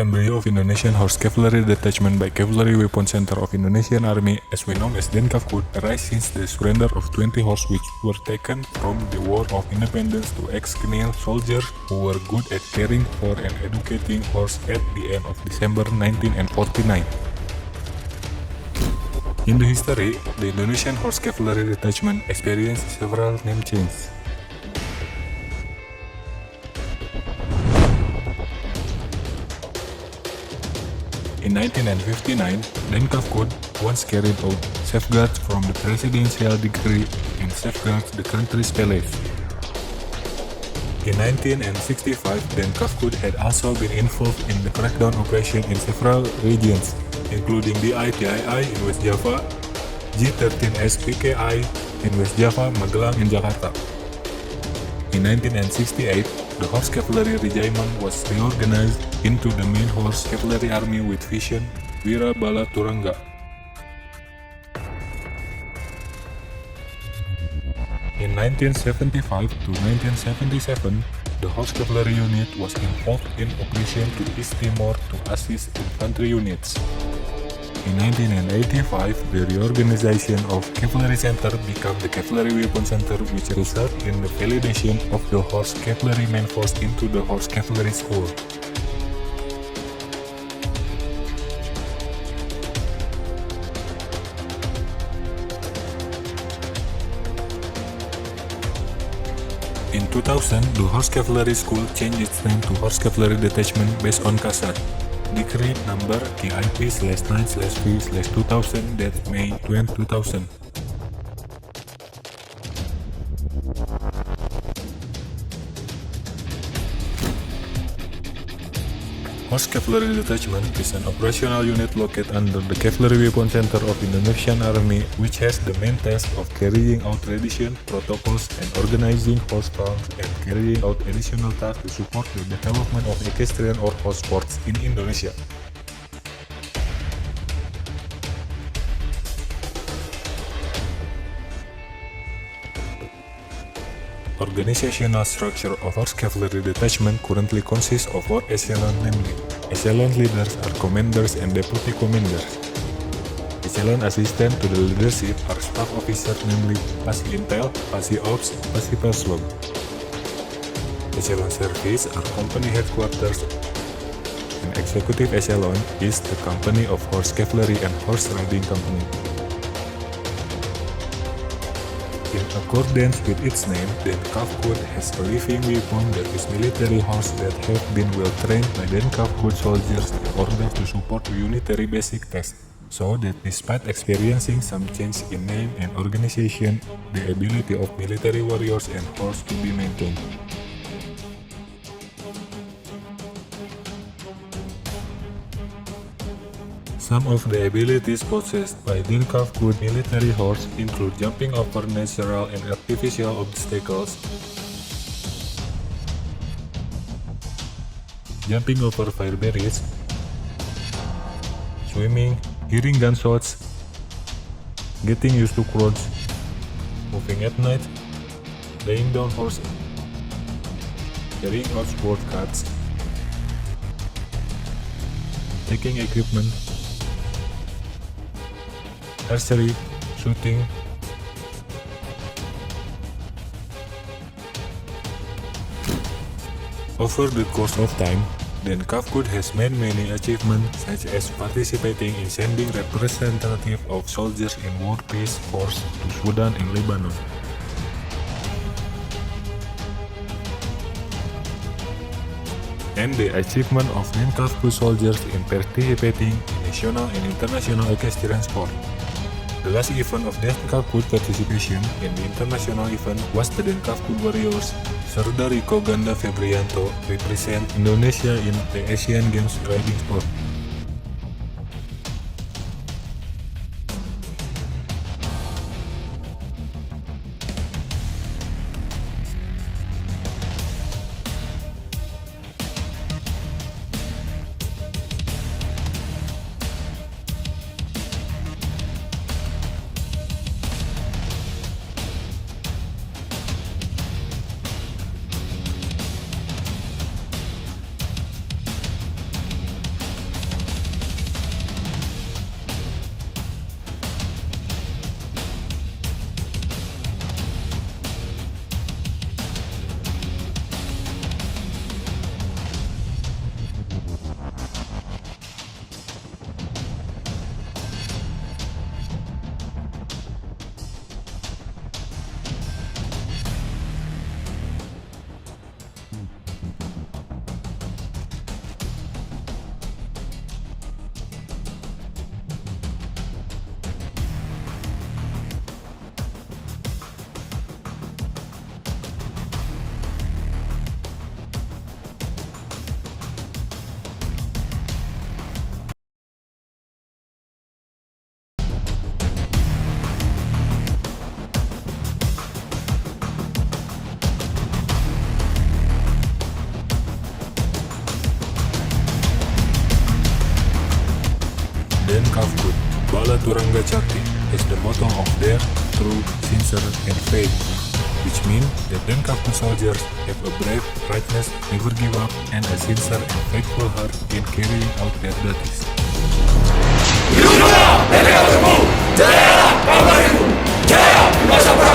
Embryo of Indonesian Horse Cavalry Detachment by Cavalry Weapon Center of Indonesian Army, as we know as Denkavkut, arise since the surrender of 20 horses which were taken from the War of Independence to ex-colonial soldiers who were good at caring for and educating horses at the end of December 1949. In the history, the Indonesian Horse Cavalry Detachment experienced several name changes. In 1959, Denkavkut once carried out safeguards from the presidential decree and safeguards the country's palace. In 1965, Denkavkut had also been involved in the crackdown operation in several regions, including DITII in West Java, G13S PKI in West Java, Magelang, and Jakarta. In 1968, the Horse Cavalry Regiment was reorganized into the main Horse Cavalry Army with vision Wira Bala Turangga. In 1975 to 1977, the Horse Cavalry Unit was involved in Operation to East Timor to assist infantry units. In 1985, the reorganization of Cavalry Center became the Cavalry Weapon Center, which resulted in the validation of the Horse Cavalry Main Force into the Horse Cavalry School. In 2000, the Horse Cavalry School changed its name to Horse Cavalry Detachment based on Kasat. Decree number KIP/9/V/2000 dated May 20, 2000. Horse Cavalry Detachment is an operational unit located under the Cavalry Weapon Center of Indonesian Army, which has the main task of carrying out tradition, protocols, and organizing horse farms, and carrying out additional tasks to support the development of equestrian or horse sports in Indonesia. Organizational structure of Horse Cavalry Detachment currently consists of 4 echelons, namely: Echelon leaders are commanders and deputy commanders. Echelon assistant to the leadership are staff officers, namely Pasi Intel, Pasi Ops, Pasi Perslog. Echelon service are company headquarters. An executive echelon is the company of horse cavalry and horse riding company. In accordance with its name, Denkavkut has a living weapon that is military horse that have been well trained by Denkavkut soldiers in order to support the unitary basic test, so that despite experiencing some change in name and organization, the ability of military warriors and horse to be maintained. Some of the abilities possessed by Denkavkut military horse include jumping over natural and artificial obstacles, jumping over fire barriers, swimming, hearing gunshots, getting used to crowds, moving at night, laying down horse, carrying out sport cards, taking equipment, archery, shooting, over the course of time, Denkavkut has made many achievements, such as participating in sending representatives of soldiers in war peace force to Sudan and Lebanon. And the achievement of Denkavkut soldiers in participating in national and international equestrian sport. The last event of Denkavkut participation in the international event was the Denkavkut Warriors. Serdar Riko Ganda Febrianto represent Indonesia in the Asian Games riding sport. Chaturanga Chakti is the motto of dare, truth, sincere, and faith, which means that Denkafku soldiers have a brave, righteous, never give up, and a sincere and faithful heart in carrying out their duties. Jaya! Jaya! Jaya!